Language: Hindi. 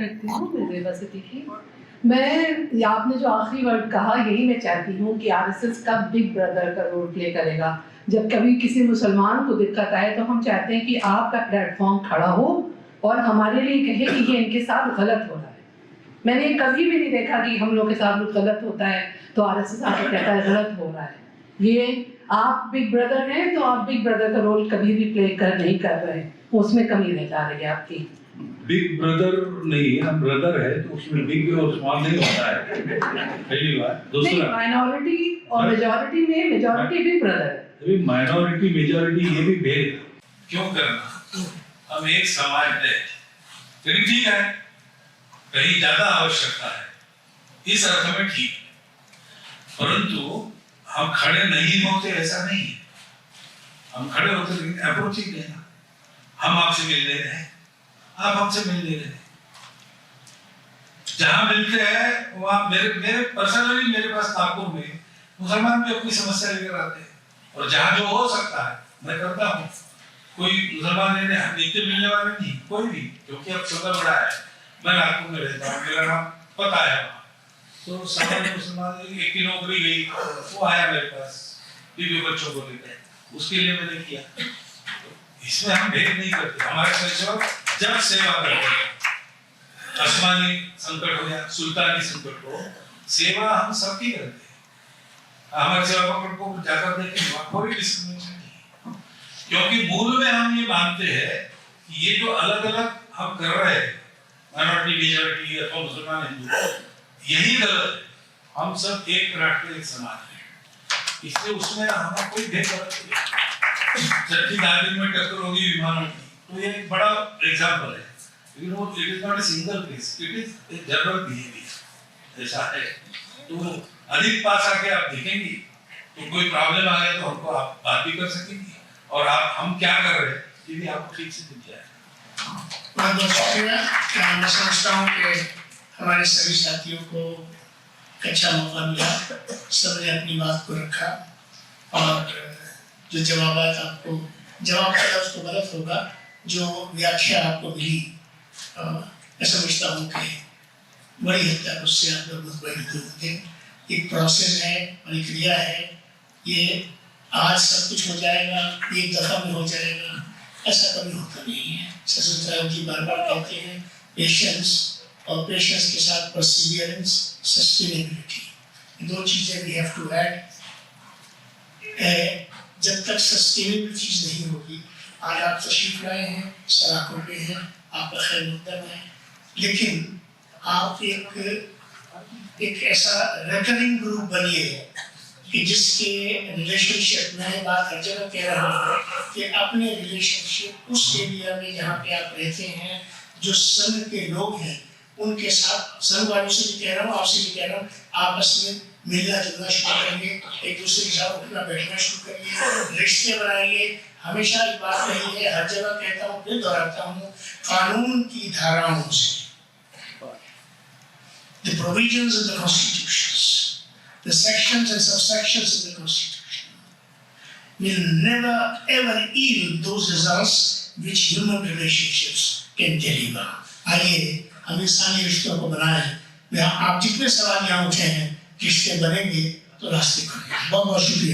करती हूँ मैं ज़ेबा सिद्दीकी। मैं आपने जो आखिरी वर्ड कहा यही मैं चाहती हूँ कि आरएसएस का बिग ब्रदर का रोल प्ले करेगा। जब कभी किसी मुसलमान को दिक्कत आए तो हम चाहते हैं कि आपका प्लेटफॉर्म खड़ा हो और हमारे लिए कहे कि ये इनके साथ गलत हो रहा है। मैंने कभी भी नहीं देखा कि हम लोग के साथ कुछ गलत होता है तो आरएसएस आके कहता है गलत हो रहा है। ये आप बिग ब्रदर हैं तो आप बिग ब्रदर का रोल कभी भी प्ले नहीं कर रहे हैं, उसमें कमी रह जा रही है आपकी। बिग ब्रदर नहीं है, हम ब्रदर है तो उसमें बिग और स्मॉल नहीं होता है। पहली बात। दूसरा, माइनॉरिटी और मेजॉरिटी में मेजॉरिटी बिग ब्रदर है। अभी माइनॉरिटी मेजॉरिटी ये भी भेद क्यों करना? हम एक समाज है, फिर ठीक है, कहीं ज्यादा आवश्यकता है इस अर्थ में ठीक, परंतु हम खड़े नहीं होते ऐसा नहीं है। हम खड़े होते लेकिन अप्रोच ही लेना, हम आपसे मिल ले रहे हैं, आप हमसे मिल ले रहे हैं, जहां मिलते हैं वहां मेरे पर्सनली मेरे पास नागपुर में मुसलमान भी अपनी समस्या लेकर आते हैं और जहां जो हो सकता है मैं करता हूँ। कोई मुसलमान नित्य मिलने वाले नहीं, कोई भी, क्योंकि अब समय बड़ा है। मैं नागपुर में रहता हूँ, मेरा नाम पता है वहाँ, तो समाज मुसलमान एक की नौकरी गई, वो आया मेरे पास बीवी बच्चों को लेकर, उसके लिए मैंने किया। इसमें हम भेद नहीं करते, हमारे स्वयं जब सेवा करते हैं, आसमानी संकट हो या सुल्तानी संकट हो, सेवा हम सबकी करते हैं। हमारे सेवा को जाकर देखें, कोई डिस्क्रिमिनेशन नहीं, क्योंकि मूल में हम ये मानते हैं कि ये जो अलग अलग हम कर रहे हैं, माइनॉरिटी मेजॉरिटी अथवा मुसलमान हिंदू, यही गलत है। हम सब एक राष्ट्र एक समाज है, इसलिए उसमें हमारा कोई भेद नहीं। जबकि दार्जिलिंग में टक्कर होगी विमानों की, तो ये एक बड़ा एग्जाम्पल है, लेकिन वो it is not a single case, it is a general behaviour ऐसा है। तो अधिक पास आके आप देखेंगे तो कोई प्रॉब्लम आ गया तो हमको आप बात भी कर सकेंगे और आप हम क्या कर रहे हैं ये भी आपको ठीक से दिख जाएगा। बहुत शुक्रिया। मैं समझता हूँ कि हमारे सभी साथियों को अच्छा मौका मिला, सबने अपनी बात को रखा और जो जवाब था उसको गलत होगा, जो व्याख्या आपको मिली मैं समझता हूँ कि बड़ी हद तक उससे आप लोग बहुत थे। एक प्रोसेस है, प्रक्रिया है, ये आज सब कुछ हो जाएगा, एक दफा में हो जाएगा, ऐसा कभी होता नहीं है। ससुराल जी बार बार कहते हैं पेशेंस, और पेशेंस के साथ परसिवियरेंस, सस्टेनेबिलिटी, दो चीजें वी हैव टू ऐड। जब तक सस्टेनेबल चीज नहीं होगी, आज आप तशरीफ लाए हैं, सलाखों पे हैं, आपका खैर मुकदम है, लेकिन आप एक ऐसा रिकरिंग ग्रुप बनिए कि जिसके रिलेशनशिप, मैं बात हर जगह कह रहा हूँ कि अपने रिलेशनशिप उस एरिया में जहाँ पे आप रहते हैं, जो संघ के लोग हैं उनके साथ, संघ वालों से भी कह रहा हूँ, आपसे भी कह रहा हूँ, आपस में मिलना जुलना शुरू करेंगे, एक दूसरे के साथ उठना बैठना शुरू करिए, रिश्ते बनाइए। हमेशा एक बात रही है, हर जगह कहता हूँ, फिर दोहराता हूँ, कानून की धाराओं से, the provisions of the constitutions, the sections and subsections of the constitution will never ever yield those results which human relationships can deliver. आइए हम इंसानी रिश्तों को बनाएं। आप जितने सवाल यहाँ उठे हैं, रिश्ते बनेंगे तो रास्ते खुलेंगे। बहुत बहुत शुक्रिया।